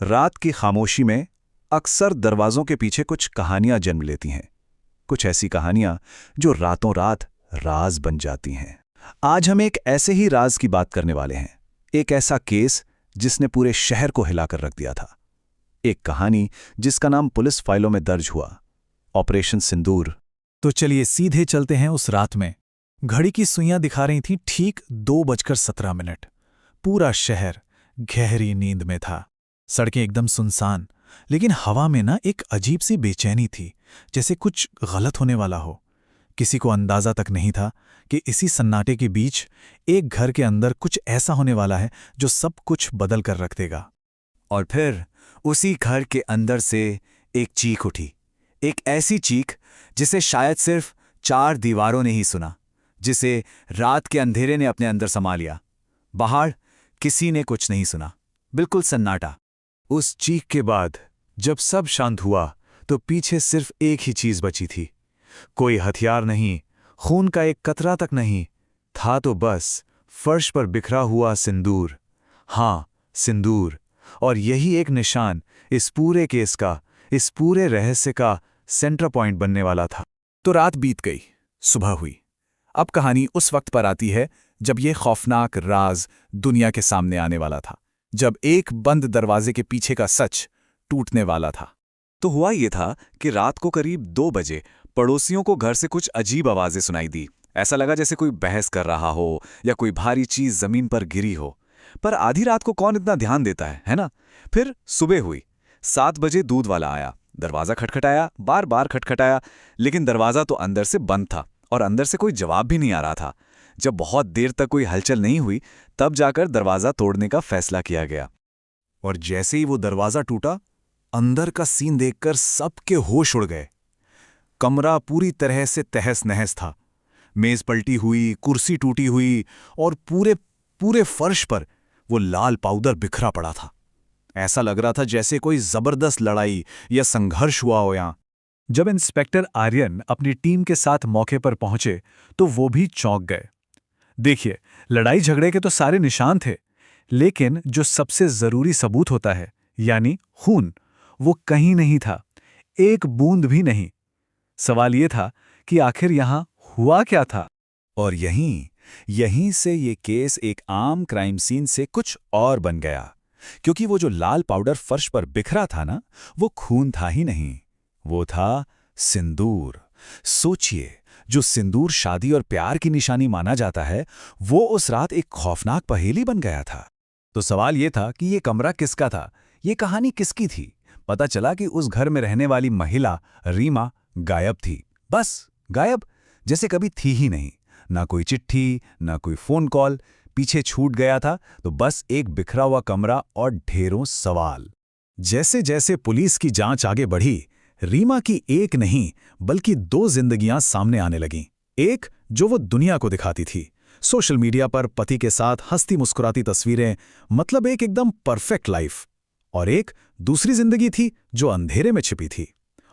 रात की खामोशी में अक्सर दरवाजों के पीछे कुछ कहानियां जन्म लेती हैं। कुछ ऐसी कहानियां जो रातों रात राज बन जाती हैं। आज हम एक ऐसे ही राज की बात करने वाले हैं। एक ऐसा केस जिसने पूरे शहर को हिलाकर रख दिया था। एक कहानी जिसका नाम पुलिस फाइलों में दर्ज हुआ, ऑपरेशन सिंदूर। तो चलिए सीधे चलते हैं उस रात में। घड़ी की सुइयां दिखा रही थीं ठीक 2:17। पूरा शहर गहरी नींद में था। सड़कें एकदम सुनसान, लेकिन हवा में ना एक अजीब सी बेचैनी थी, जैसे कुछ गलत होने वाला हो। किसी को अंदाजा तक नहीं था कि इसी सन्नाटे के बीच एक घर के अंदर कुछ ऐसा होने वाला है जो सब कुछ बदल कर रख देगा। और फिर उसी घर के अंदर से एक चीख उठी, एक ऐसी चीख जिसे शायद सिर्फ 4 दीवारों ने ही सुना, जिसे रात के अंधेरे ने अपने अंदर समा लिया। बाहर किसी ने कुछ नहीं सुना, बिल्कुल सन्नाटा। उस चीख के बाद जब सब शांत हुआ तो पीछे सिर्फ एक ही चीज बची थी। कोई हथियार नहीं, खून का एक कतरा तक नहीं था, तो बस फर्श पर बिखरा हुआ सिंदूर। हाँ, सिंदूर। और यही एक निशान इस पूरे केस का, इस पूरे रहस्य का सेंटर पॉइंट बनने वाला था। तो रात बीत गई, सुबह हुई। अब कहानी उस वक्त पर आती है जब ये खौफनाक राज दुनिया के सामने आने वाला था, जब एक बंद दरवाजे के पीछे का सच टूटने वाला था। तो हुआ ये था कि रात को करीब 2 बजे पड़ोसियों को घर से कुछ अजीब आवाजें सुनाई दी। ऐसा लगा जैसे कोई बहस कर रहा हो या कोई भारी चीज जमीन पर गिरी हो। पर आधी रात को कौन इतना ध्यान देता है ना? फिर सुबह हुई। 7 बजे दूध वाला आया, दरवाजा खटखटाया, बार बार खटखटाया, लेकिन दरवाजा तो अंदर से बंद था और अंदर से कोई जवाब भी नहीं आ रहा था। जब बहुत देर तक कोई हलचल नहीं हुई, तब जाकर दरवाजा तोड़ने का फैसला किया गया। और जैसे ही वो दरवाजा टूटा, अंदर का सीन देखकर सबके होश उड़ गए। कमरा पूरी तरह से तहस नहस था। मेज पलटी हुई, कुर्सी टूटी हुई और पूरे पूरे फर्श पर वो लाल पाउडर बिखरा पड़ा था। ऐसा लग रहा था जैसे कोई जबरदस्त लड़ाई या संघर्ष हुआ हो यहां। जब इंस्पेक्टर आर्यन अपनी टीम के साथ मौके पर पहुंचे तो वो भी चौंक गए। देखिए, लड़ाई झगड़े के तो सारे निशान थे, लेकिन जो सबसे जरूरी सबूत होता है, यानी खून, वो कहीं नहीं था। एक बूंद भी नहीं। सवाल ये था कि आखिर यहां हुआ क्या था? और यहीं से ये केस एक आम क्राइम सीन से कुछ और बन गया। क्योंकि वो जो लाल पाउडर फर्श पर बिखरा था ना, वो खून था ही नहीं, वो था सिंदूर। सोचिए, जो सिंदूर शादी और प्यार की निशानी माना जाता है, वो उस रात एक खौफनाक पहेली बन गया था। तो सवाल ये था कि ये कमरा किसका था, ये कहानी किसकी थी? पता चला कि उस घर में रहने वाली महिला रीमा गायब थी। बस गायब, जैसे कभी थी ही नहीं। ना कोई चिट्ठी, ना कोई फोन कॉल। पीछे छूट गया था तो बस एक बिखरा हुआ कमरा और ढेरों सवाल। जैसे जैसे पुलिस की जांच आगे बढ़ी, रीमा की एक नहीं बल्कि 2 जिंदगियां सामने आने लगीं। एक जो वो दुनिया को दिखाती थी, सोशल मीडिया पर पति के साथ हंसती मुस्कुराती तस्वीरें, मतलब एक एकदम परफेक्ट लाइफ। और एक दूसरी जिंदगी थी जो अंधेरे में छिपी थी,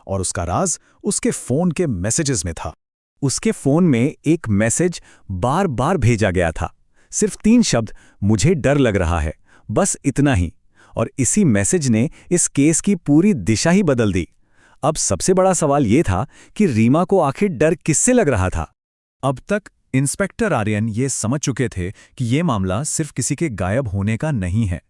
और उसका राज उसके फोन के मैसेजेस में था। उसके फोन में एक मैसेज बार बार भेजा गया था, सिर्फ 3 शब्द, मुझे डर लग रहा है, बस इतना ही। और इसी मैसेज ने इस केस की पूरी दिशा ही बदल दी। अब सबसे बड़ा सवाल यह था कि रीमा को आखिर डर किससे लग रहा था? अब तक इंस्पेक्टर आर्यन ये समझ चुके थे कि ये मामला सिर्फ किसी के गायब होने का नहीं है।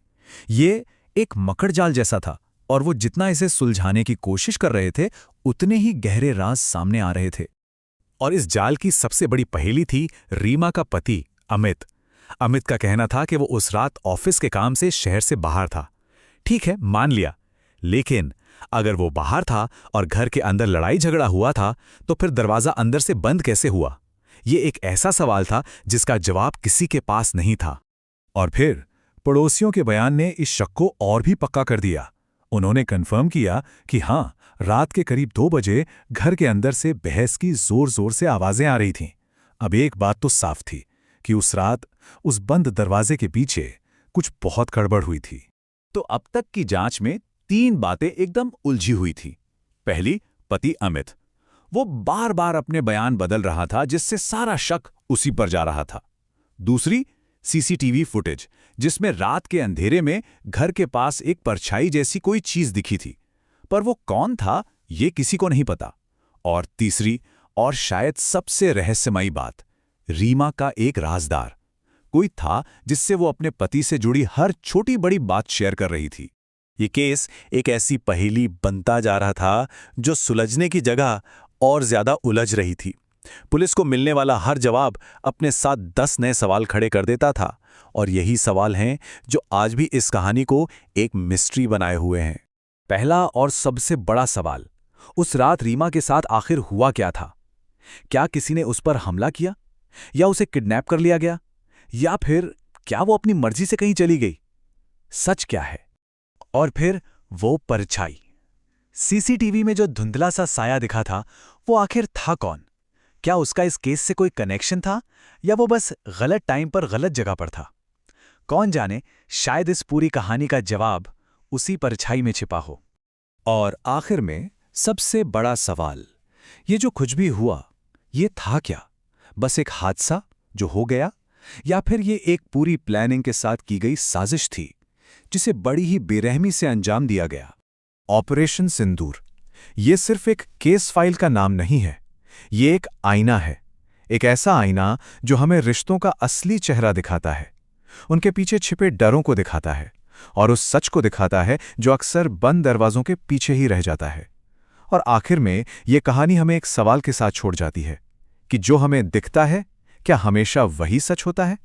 ये एक मकड़जाल जैसा था, और वो जितना इसे सुलझाने की कोशिश कर रहे थे, उतने ही गहरे राज सामने आ रहे थे। और इस जाल की सबसे बड़ी पहेली थी रीमा का पति अमित। अमित का कहना था कि वो उस रात ऑफिस के काम से शहर से बाहर था। ठीक है, मान लिया, लेकिन अगर वो बाहर था और घर के अंदर लड़ाई झगड़ा हुआ था, तो फिर दरवाजा अंदर से बंद कैसे हुआ? ये एक ऐसा सवाल था जिसका जवाब किसी के पास नहीं था। और फिर पड़ोसियों के बयान ने इस शक को और भी पक्का कर दिया। उन्होंने कंफर्म किया कि हाँ, रात के करीब 2 बजे घर के अंदर से बहस की जोर जोर से आवाजें आ रही थीं। अब एक बात तो साफ थी कि उस रात उस बंद दरवाजे के पीछे कुछ बहुत गड़बड़ हुई थी। तो अब तक की जांच में 3 बातें एकदम उलझी हुई थी। पहली, पति अमित। वो बार बार अपने बयान बदल रहा था, जिससे सारा शक उसी पर जा रहा था। दूसरी, सीसीटीवी फुटेज, जिसमें रात के अंधेरे में घर के पास एक परछाई जैसी कोई चीज दिखी थी, पर वो कौन था ये किसी को नहीं पता। और तीसरी और शायद सबसे रहस्यमयी बात, रीमा का एक राजदार कोई था जिससे वो अपने पति से जुड़ी हर छोटी बड़ी बात शेयर कर रही थी। ये केस एक ऐसी पहेली बनता जा रहा था जो सुलझने की जगह और ज्यादा उलझ रही थी। पुलिस को मिलने वाला हर जवाब अपने साथ 10 नए सवाल खड़े कर देता था, और यही सवाल हैं जो आज भी इस कहानी को एक मिस्ट्री बनाए हुए हैं। पहला और सबसे बड़ा सवाल, उस रात रीमा के साथ आखिर हुआ क्या था? क्या किसी ने उस पर हमला किया, या उसे किडनैप कर लिया गया, या फिर क्या वो अपनी मर्जी से कहीं चली गई? सच क्या है? और फिर वो परछाई, सीसीटीवी में जो धुंधला सा साया दिखा था, वो आखिर था कौन? क्या उसका इस केस से कोई कनेक्शन था, या वो बस गलत टाइम पर गलत जगह पर था? कौन जाने, शायद इस पूरी कहानी का जवाब उसी परछाई में छिपा हो। और आखिर में सबसे बड़ा सवाल, ये जो कुछ भी हुआ, ये था क्या? बस एक हादसा जो हो गया, या फिर ये एक पूरी प्लानिंग के साथ की गई साजिश थी जिसे बड़ी ही बेरहमी से अंजाम दिया गया? ऑपरेशन सिंदूर ये सिर्फ एक केस फाइल का नाम नहीं है, ये एक आईना है। एक ऐसा आईना जो हमें रिश्तों का असली चेहरा दिखाता है, उनके पीछे छिपे डरों को दिखाता है, और उस सच को दिखाता है जो अक्सर बंद दरवाजों के पीछे ही रह जाता है। और आखिर में ये कहानी हमें एक सवाल के साथ छोड़ जाती है कि जो हमें दिखता है, क्या हमेशा वही सच होता है?